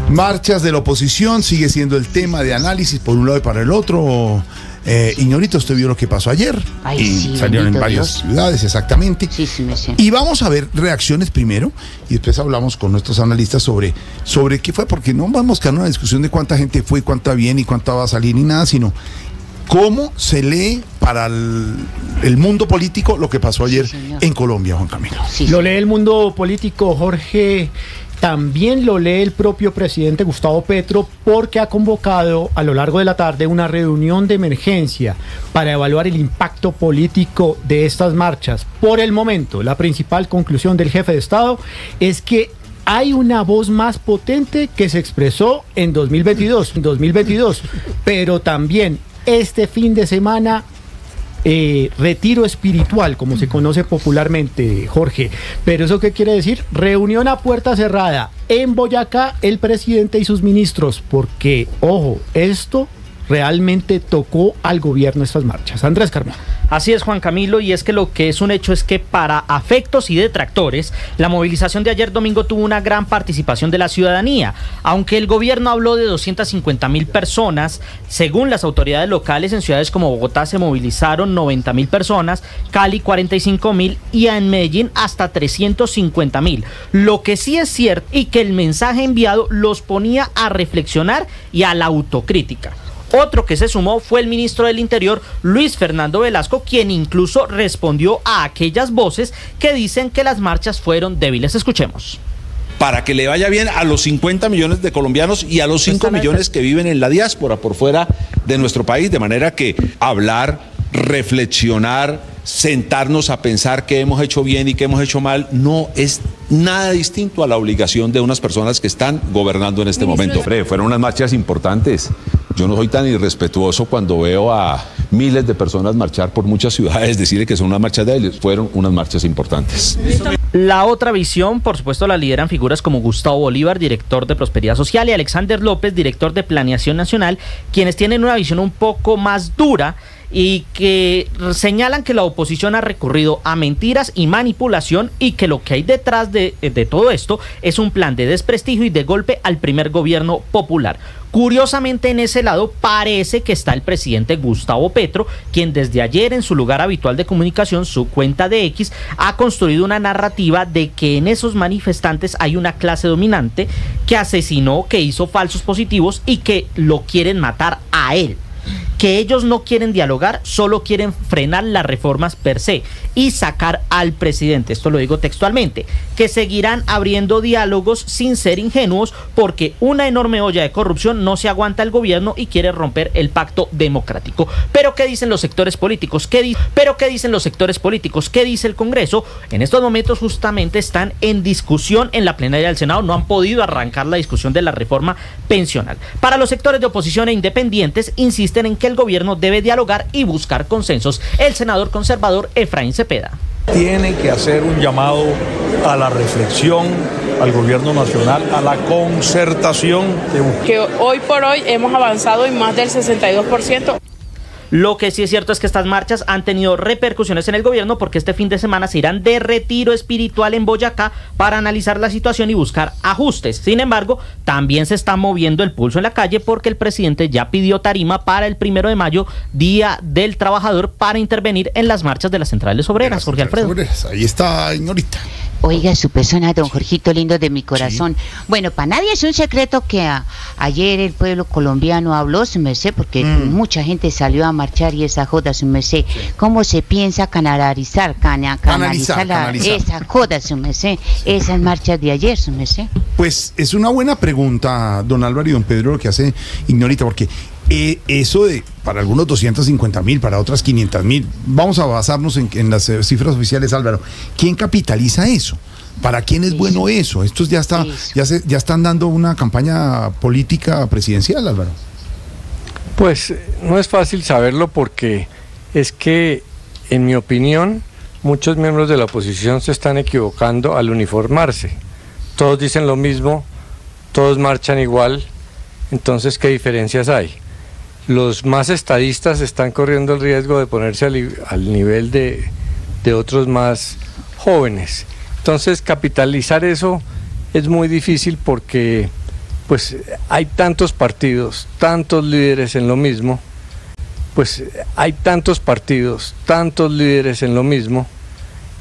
Marchas de la oposición sigue siendo el tema de análisis por un lado y para el otro. Ignorita, usted vio lo que pasó ayer. Ay, y sí, salieron en varias ciudades, exactamente. Sí, me sé. Y vamos a ver reacciones primero y después hablamos con nuestros analistas sobre qué fue, porque no vamos a quedar en una discusión de cuánta gente fue, cuánta viene y cuánta va a salir ni nada, sino cómo se lee para el mundo político lo que pasó ayer en Colombia, Juan Camilo. Sí. Lo lee el mundo político, Jorge. También lo lee el propio presidente Gustavo Petro, porque ha convocado a lo largo de la tarde una reunión de emergencia para evaluar el impacto político de estas marchas. Por el momento, la principal conclusión del jefe de Estado es que hay una voz más potente que se expresó en 2022, pero también este fin de semana retiro espiritual, como se conoce popularmente, Jorge. Pero ¿eso qué quiere decir? Reunión a puerta cerrada en Boyacá, el presidente y sus ministros, porque, ojo, esto realmente tocó al gobierno estas marchas. Andrés Carmona. Así es, Juan Camilo, y es que lo que es un hecho es que para afectos y detractores, la movilización de ayer domingo tuvo una gran participación de la ciudadanía. Aunque el gobierno habló de 250.000 personas, según las autoridades locales, en ciudades como Bogotá se movilizaron 90.000 personas, Cali 45.000 y en Medellín hasta 350.000. Lo que sí es cierto y que el mensaje enviado los ponía a reflexionar y a la autocrítica. Otro que se sumó fue el ministro del Interior, Luis Fernando Velasco, quien incluso respondió a aquellas voces que dicen que las marchas fueron débiles. Escuchemos. Para que le vaya bien a los 50 millones de colombianos y a los 5 millones que viven en la diáspora por fuera de nuestro país, de manera que hablar, reflexionar, sentarnos a pensar qué hemos hecho bien y qué hemos hecho mal, no es nada distinto a la obligación de unas personas que están gobernando en este momento. Fueron unas marchas importantes. Yo no soy tan irrespetuoso cuando veo a miles de personas marchar por muchas ciudades, decirle que son unas marchas débiles. Fueron unas marchas importantes. La otra visión, por supuesto, la lideran figuras como Gustavo Bolívar, director de Prosperidad Social, y Alexander López, director de Planeación Nacional, quienes tienen una visión un poco más dura y que señalan que la oposición ha recurrido a mentiras y manipulación y que lo que hay detrás de todo esto es un plan de desprestigio y de golpe al primer gobierno popular. Curiosamente, en ese lado parece que está el presidente Gustavo Petro, quien desde ayer en su lugar habitual de comunicación, su cuenta de X, ha construido una narrativa de que en esos manifestantes hay una clase dominante que asesinó, que hizo falsos positivos y que lo quieren matar a él. Que ellos no quieren dialogar, solo quieren frenar las reformas per se y sacar al presidente. Esto lo digo textualmente, que seguirán abriendo diálogos sin ser ingenuos porque una enorme olla de corrupción no se aguanta el gobierno y quiere romper el pacto democrático. ¿Pero qué dicen los sectores políticos? ¿Qué dice el Congreso? En estos momentos justamente están en discusión en la plenaria del Senado, no han podido arrancar la discusión de la reforma pensional. Para los sectores de oposición e independientes insisten en que el gobierno debe dialogar y buscar consensos. El senador conservador Efraín Cepeda. Tiene que hacer un llamado a la reflexión, al gobierno nacional, a la concertación. Que hoy por hoy hemos avanzado en más del 62%. Lo que sí es cierto es que estas marchas han tenido repercusiones en el gobierno porque este fin de semana se irán de retiro espiritual en Boyacá para analizar la situación y buscar ajustes. Sin embargo, también se está moviendo el pulso en la calle porque el presidente ya pidió tarima para el 1 de mayo, Día del Trabajador, para intervenir en las marchas de las centrales obreras. Jorge Alfredo. Ahí está, Ignorita. Oiga, su persona, don Jorgito lindo de mi corazón. Sí. Bueno, para nadie es un secreto que ayer el pueblo colombiano habló, su merced, porque mucha gente salió a marchar y esa joda, su merced. ¿Cómo se piensa canalizar esa joda, su merced? Esas marchas de ayer, su merced. Pues es una buena pregunta, don Álvaro y don Pedro, lo que hace Ignorita, porque eso de, para algunos 250.000, para otras 500.000, vamos a basarnos en las cifras oficiales, Álvaro. ¿Quién capitaliza eso? ¿Para quién es bueno eso? Estos ya están dando una campaña política presidencial, Álvaro. Pues no es fácil saberlo porque es que, en mi opinión, muchos miembros de la oposición se están equivocando al uniformarse. Todos dicen lo mismo, todos marchan igual, entonces ¿qué diferencias hay? Los más estadistas están corriendo el riesgo de ponerse al nivel de otros más jóvenes. Entonces capitalizar eso es muy difícil porque pues hay tantos partidos, tantos líderes en lo mismo,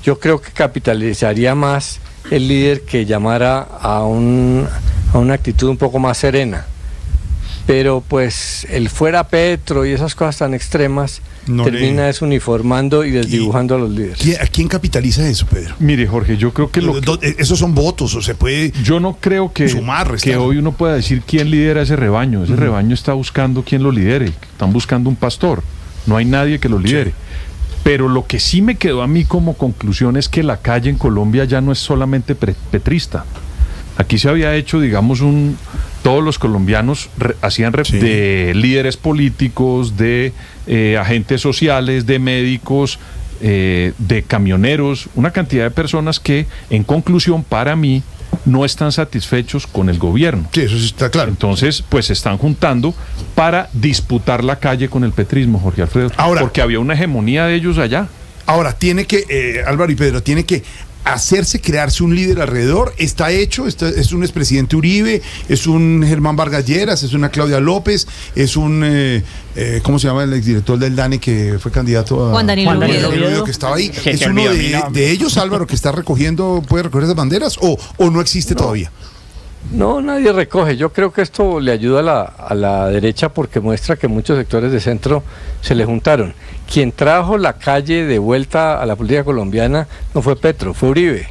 yo creo que capitalizaría más el líder que llamara a una actitud un poco más serena. Pero pues el fuera Petro y esas cosas tan extremas termina desuniformando y desdibujando a los líderes. ¿A quién capitaliza eso, Pedro? Mire, Jorge, yo creo que esos son votos, o se puede. Yo no creo que sumar, que hoy uno pueda decir quién lidera ese rebaño. Ese rebaño está buscando quién lo lidere. Están buscando un pastor. No hay nadie que lo lidere. Sí. Pero lo que sí me quedó a mí como conclusión es que la calle en Colombia ya no es solamente petrista. Aquí se había hecho, digamos, todos los colombianos hacían de líderes políticos, de agentes sociales, de médicos, de camioneros, una cantidad de personas que, en conclusión, para mí, no están satisfechos con el gobierno. Sí, eso sí está claro. Entonces, pues se están juntando para disputar la calle con el petrismo, Jorge Alfredo. Ahora, porque había una hegemonía de ellos allá. Ahora, tiene que, Álvaro y Pedro, tiene que crearse un líder alrededor. Está hecho, es un expresidente Uribe, es un Germán Vargas Lleras, es una Claudia López, es un ¿cómo se llama el exdirector del DANE que fue candidato a Juan Daniel Oviedo, que estaba ahí? ¿Es uno de ellos, Álvaro, que está puede recoger esas banderas o no existe todavía? No, nadie recoge. Yo creo que esto le ayuda a la derecha porque muestra que muchos sectores de centro se le juntaron. Quien trajo la calle de vuelta a la política colombiana no fue Petro, fue Uribe,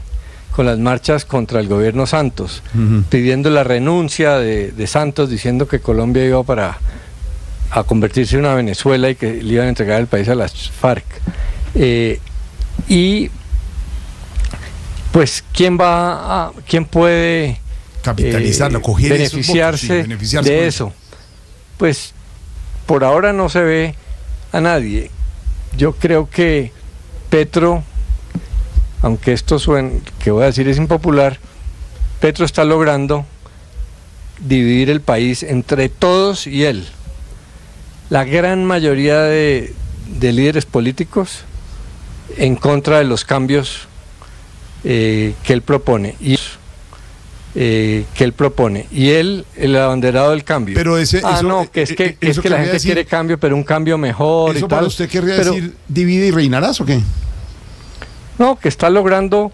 con las marchas contra el gobierno Santos, pidiendo la renuncia de Santos, diciendo que Colombia iba a convertirse en una Venezuela y que le iban a entregar el país a las FARC. Y pues, ¿quién puede capitalizarlo, beneficiarse de eso? Pues por ahora no se ve a nadie. Yo creo que Petro, aunque esto que voy a decir es impopular, Petro está logrando dividir el país entre todos y él. La gran mayoría de líderes políticos en contra de los cambios que él propone. Y él, el abanderado del cambio. Pero es que la gente quiere cambio, pero un cambio mejor. ¿Eso y para tal. usted querría decir divide y reinarás o qué? No, que está logrando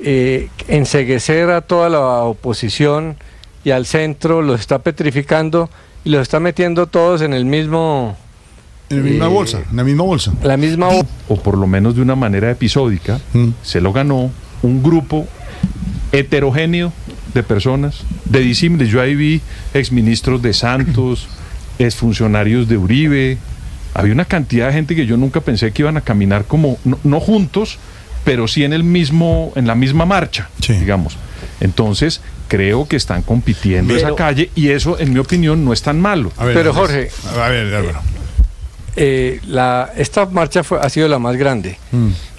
enceguecer a toda la oposición y al centro, los está petrificando y los está metiendo todos en el mismo... En la misma bolsa, La misma bolsa. O por lo menos de una manera episódica, se lo ganó un grupo heterogéneo de personas, de disímiles. Yo ahí vi exministros de Santos, exfuncionarios de Uribe. Había una cantidad de gente que yo nunca pensé que iban a caminar como, no juntos, pero sí en la misma marcha, digamos. Entonces, creo que están compitiendo esa calle y eso, en mi opinión, no es tan malo. Pero Jorge, Álvaro. Esta marcha ha sido la más grande,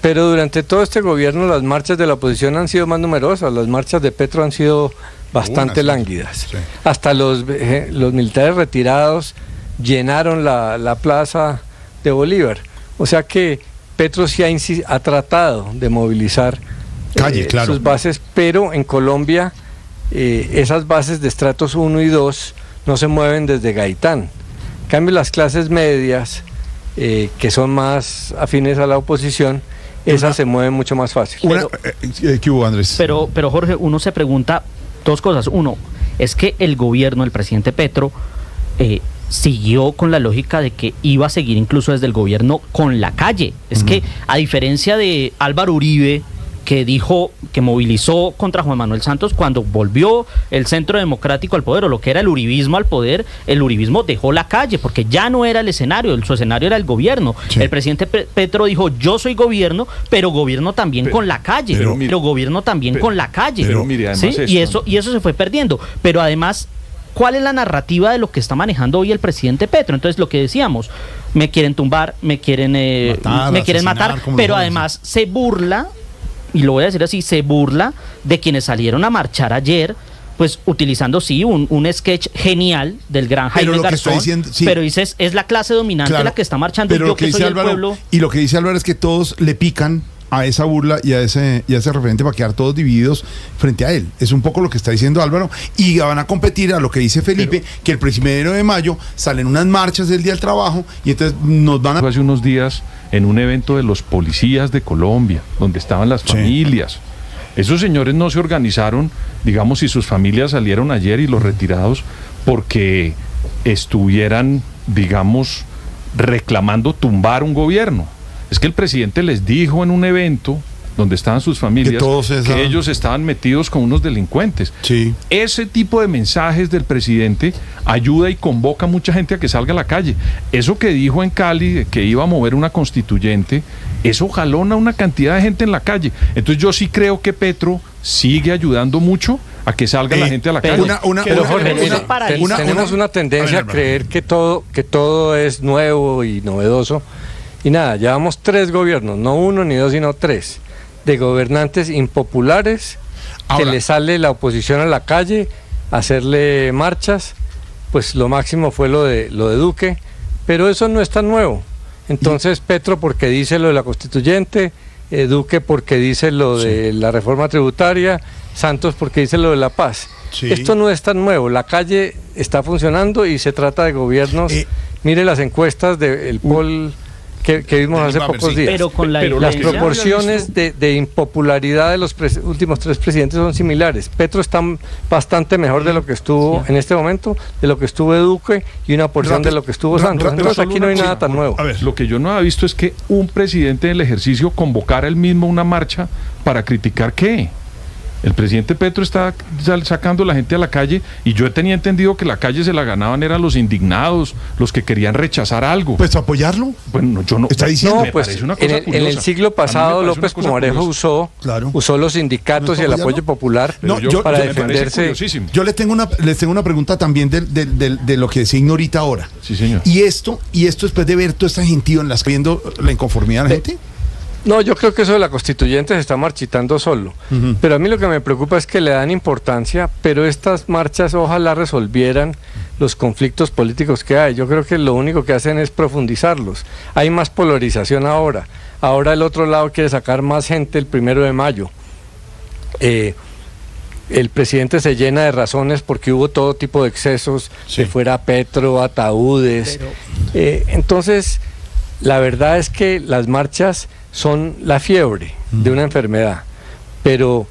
pero durante todo este gobierno las marchas de la oposición han sido más numerosas. Las marchas de Petro han sido bastante lánguidas. Sí. Hasta los militares retirados llenaron la plaza de Bolívar. O sea que Petro sí ha tratado de movilizar sus bases, pero en Colombia esas bases de estratos 1 y 2 no se mueven desde Gaitán. En cambio, las clases medias, que son más afines a la oposición, esas se mueven mucho más fácil. ¿Qué hubo, Andrés? Pero Jorge, uno se pregunta dos cosas. Uno, es que el gobierno, el presidente Petro, siguió con la lógica de que iba a seguir incluso desde el gobierno con la calle. Es que, a diferencia de Álvaro Uribe, que dijo, que movilizó contra Juan Manuel Santos cuando volvió el Centro Democrático al poder, o lo que era el uribismo al poder, el uribismo dejó la calle, porque ya no era el escenario, su escenario era el gobierno. Sí. El presidente Petro dijo, yo soy gobierno, pero gobierno también con la calle, pero gobierno también con la calle. Pero mire, además, ¿sí? y eso se fue perdiendo. Pero además, ¿cuál es la narrativa de lo que está manejando hoy el presidente Petro? Entonces, lo que decíamos, me quieren tumbar, me quieren matar, pero además se burla, y lo voy a decir así, se burla de quienes salieron a marchar ayer, pues utilizando un sketch genial del gran Jaime Garzón, pero dices, es la clase dominante la que está marchando, pero yo que soy el pueblo. Y lo que dice Álvaro es que todos le pican a esa burla y a ese referente para quedar todos divididos frente a él. Es un poco lo que está diciendo Álvaro, y van a competir a lo que dice Felipe, que el 1 de mayo salen unas marchas del Día del Trabajo y entonces nos van a... Hace unos días en un evento de los policías de Colombia, donde estaban las familias. Esos señores no se organizaron, digamos, si sus familias salieron ayer y los retirados, porque estuvieran, digamos, reclamando tumbar un gobierno. Es que el presidente les dijo en un evento donde estaban sus familias que ellos estaban metidos con unos delincuentes. Sí. Ese tipo de mensajes del presidente ayuda y convoca a mucha gente a que salga a la calle. Eso que dijo en Cali, que iba a mover una constituyente, eso jalona una cantidad de gente en la calle. Entonces yo sí creo que Petro sigue ayudando mucho a que salga la gente a la calle. Pero Jorge, tenemos una tendencia a creer que todo es nuevo y novedoso. Y nada, llevamos 3 gobiernos, no 1 ni 2, sino 3, de gobernantes impopulares, que le sale la oposición a la calle a hacerle marchas. Pues lo máximo fue lo de Duque, pero eso no es tan nuevo. Entonces Petro porque dice lo de la constituyente, Duque porque dice lo de la reforma tributaria, Santos porque dice lo de la paz. Sí. Esto no es tan nuevo, la calle está funcionando y se trata de gobiernos. Mire las encuestas del poll que vimos hace pocos días. Pero con las proporciones de impopularidad de los últimos 3 presidentes son similares. Petro está bastante mejor de lo que estuvo en este momento, de lo que estuvo Duque y una porción de lo que estuvo Santos. Entonces aquí no hay nada tan nuevo. A ver, lo que yo no había visto es que un presidente del ejercicio convocara él mismo una marcha para criticar ¿qué? El presidente Petro está sacando a la gente a la calle, y yo tenía entendido que la calle se la ganaban eran los indignados, los que querían rechazar algo. Pues apoyarlo. Bueno, yo no. Está diciendo. No, pues en el siglo pasado López Pumarejo usó los sindicatos y el apoyo popular para defenderse. Yo les tengo una pregunta también de lo que decía Ignorita ahora. Sí, señor. Y esto después de ver toda esta gentío en las viendo la inconformidad de la gente. No, yo creo que eso de la constituyente se está marchitando solo. Pero a mí lo que me preocupa es que le dan importancia, pero estas marchas ojalá resolvieran los conflictos políticos que hay. Yo creo que lo único que hacen es profundizarlos. Hay más polarización ahora. Ahora el otro lado quiere sacar más gente el 1 de mayo. El presidente se llena de razones porque hubo todo tipo de excesos, si fuera Petro, ataúdes. Entonces, la verdad es que las marchas son la fiebre de una enfermedad, pero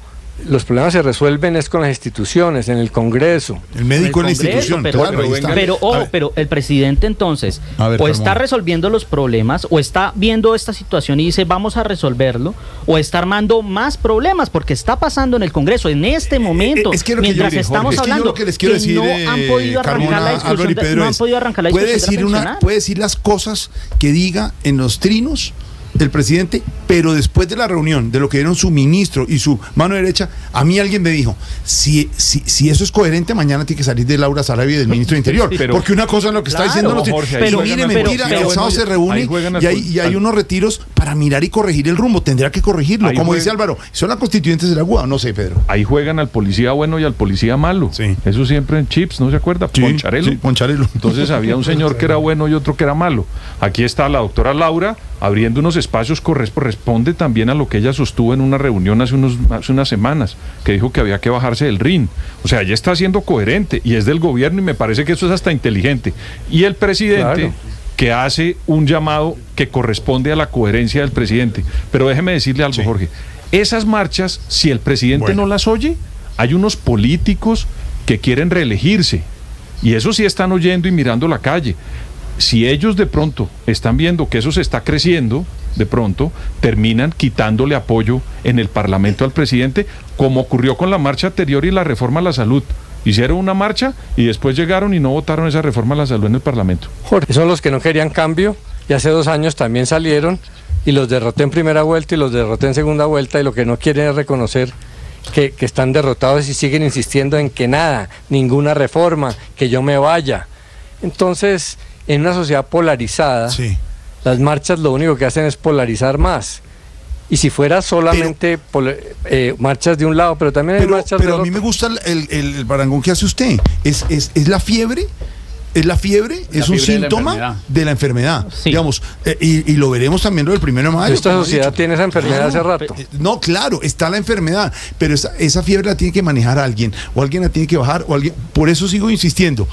los problemas se resuelven es con las instituciones, en el Congreso. El médico en la institución, pero el presidente entonces está resolviendo los problemas, o está viendo esta situación y dice vamos a resolverlo, o está armando más problemas, porque está pasando en el Congreso en este momento, mientras estamos hablando que no han podido arrancar la discusión, no han podido arrancar la discusión. Puede decir las cosas que diga en los trinos el presidente, pero después de la reunión, de lo que dieron su ministro y su mano derecha, a mí alguien me dijo, si eso es coherente, mañana tiene que salir de Laura Sarabia y del ministro de Interior, porque una cosa es lo que está diciendo pero mire, mentira, el sábado se reúne y hay unos retiros para mirar y corregir el rumbo, tendrá que corregirlo, como dice Álvaro, son las constituyentes de la UA, no sé, Pedro. Ahí juegan al policía bueno y al policía malo, eso siempre en Chips, ¿no se acuerda? Poncharelo. Entonces había un señor que era bueno y otro que era malo. Aquí está la doctora Laura abriendo unos espacios, corresponde también a lo que ella sostuvo en una reunión hace unas semanas, que dijo que había que bajarse del ring. O sea, ella está siendo coherente y es del gobierno, y me parece que eso es hasta inteligente. Y el presidente, que hace un llamado que corresponde a la coherencia del presidente. Pero déjeme decirle algo, Jorge, esas marchas, si el presidente no las oye, hay unos políticos que quieren reelegirse, y eso sí están oyendo y mirando la calle. Si ellos de pronto están viendo que eso se está creciendo, de pronto terminan quitándole apoyo en el Parlamento al presidente, como ocurrió con la marcha anterior y la reforma a la salud. Hicieron una marcha y después llegaron y no votaron esa reforma a la salud en el Parlamento. Jorge, son los que no querían cambio, y hace 2 años también salieron y los derroté en primera vuelta y los derroté en segunda vuelta, y lo que no quieren es reconocer que están derrotados y siguen insistiendo en que nada, ninguna reforma, que yo me vaya. Entonces, en una sociedad polarizada, las marchas lo único que hacen es polarizar más. Y si fuera solamente marchas de un lado, pero también hay marchas del otro. Pero a mí me gusta el parangón que hace usted. Es la fiebre es la fiebre, es un síntoma de la enfermedad. Sí. Digamos, y lo veremos también lo del 1 de mayo. Esta sociedad tiene esa enfermedad hace rato. No, claro, está la enfermedad, pero esa fiebre la tiene que manejar alguien, o alguien la tiene que bajar, o alguien. Por eso sigo insistiendo.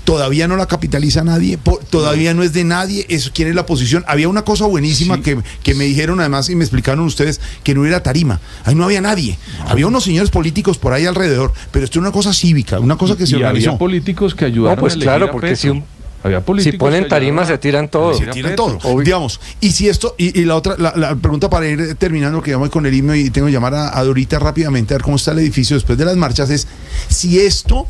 Todavía no la capitaliza nadie, todavía no es de nadie, eso quién es la posición. Había una cosa buenísima que me dijeron además y me explicaron ustedes, que no era tarima, ahí no había nadie, había unos señores políticos por ahí alrededor, pero esto es una cosa cívica, una cosa que se organizó. Había políticos que ayudaron. No, pues claro, porque si ponen tarima se tiran todo. Se tiran todo. Digamos, y si esto, y la otra, la pregunta para ir terminando, que vamos con el himno y tengo que llamar a Dorita rápidamente a ver cómo está el edificio después de las marchas, es si esto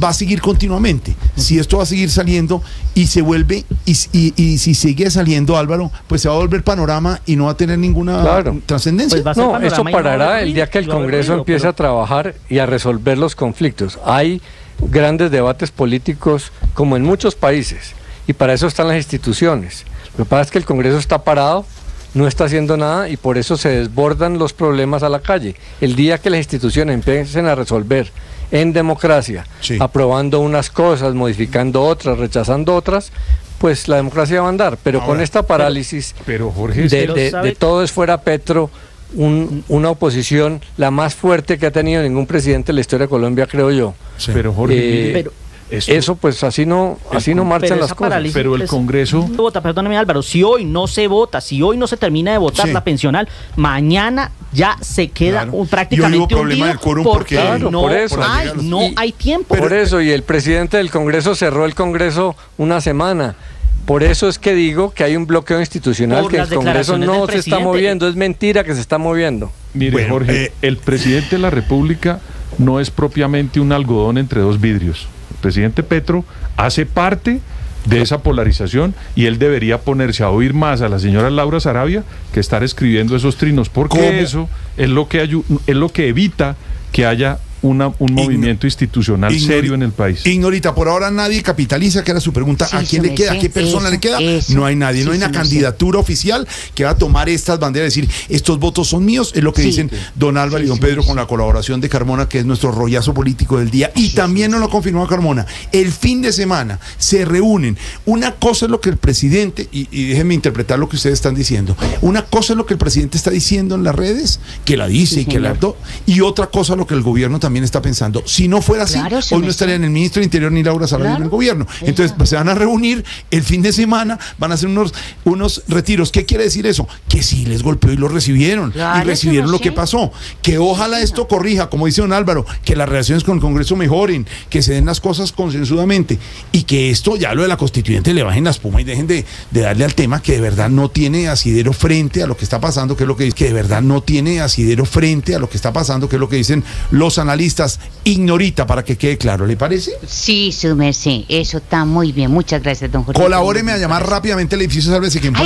va a seguir continuamente, si esto va a seguir saliendo y se vuelve, y si sigue saliendo, Álvaro, pues se va a volver panorama y no va a tener ninguna trascendencia. Pues no, eso parará el día que el Congreso empiece a trabajar y a resolver los conflictos. Hay grandes debates políticos como en muchos países y para eso están las instituciones. Lo que pasa es que el Congreso está parado, no está haciendo nada y por eso se desbordan los problemas a la calle. El día que las instituciones empiecen a resolver en democracia, aprobando unas cosas, modificando otras, rechazando otras, pues la democracia va a andar. Pero ahora, con esta parálisis pero Jorge, de todo es fuera Petro, una oposición la más fuerte que ha tenido ningún presidente en la historia de Colombia, creo yo. Pero Jorge, eso pues así no marchan las cosas. Pero el Congreso perdóneme Álvaro, si hoy no se vota, si hoy no se termina de votar la pensional, mañana ya se queda prácticamente un día porque no hay tiempo. Por eso, y el presidente del Congreso cerró el Congreso una semana. Por eso es que digo que hay un bloqueo institucional, que el Congreso no se está moviendo, es mentira que se está moviendo. Mire, Jorge, el presidente de la República no es propiamente un algodón entre dos vidrios. El presidente Petro hace parte de esa polarización y él debería ponerse a oír más a la señora Laura Sarabia que estar escribiendo esos trinos, porque eso es lo que evita que haya un movimiento institucional serio en el país. Ignorita, por ahora nadie capitaliza, que era su pregunta, ¿a quién le queda? ¿A qué persona le queda? No hay nadie, no hay una candidatura oficial que va a tomar estas banderas y decir, estos votos son míos, es lo que dicen don Álvaro y don Pedro con la colaboración de Carmona, que es nuestro rollazo político del día, y también nos lo confirmó Carmona, el fin de semana se reúnen, una cosa es lo que el presidente, y déjenme interpretar lo que ustedes están diciendo, una cosa es lo que el presidente está diciendo en las redes, que la dice y que la adoptó, y otra cosa es lo que el gobierno también está pensando. Si no fuera así, hoy no estarían el ministro del Interior ni Laura Sarabia en el gobierno. Entonces, pues, se van a reunir el fin de semana, van a hacer unos retiros. ¿Qué quiere decir eso? Que sí les golpeó y lo recibieron. Y recibieron lo que pasó. Que ojalá esto corrija, como dice don Álvaro, que las relaciones con el Congreso mejoren, que se den las cosas consensudamente y que esto, ya lo de la constituyente, le bajen la espuma y dejen de darle al tema, que de verdad no tiene asidero frente a lo que está pasando, que es lo que dice, que de verdad no tiene asidero frente a lo que está pasando, que es lo que dicen los analistas. Ignorita, para que quede claro, ¿le parece? Sí, su merced, eso está muy bien. Muchas gracias, don Jorge. Colabóreme a llamar rápidamente al edificio, sálvese quien pueda.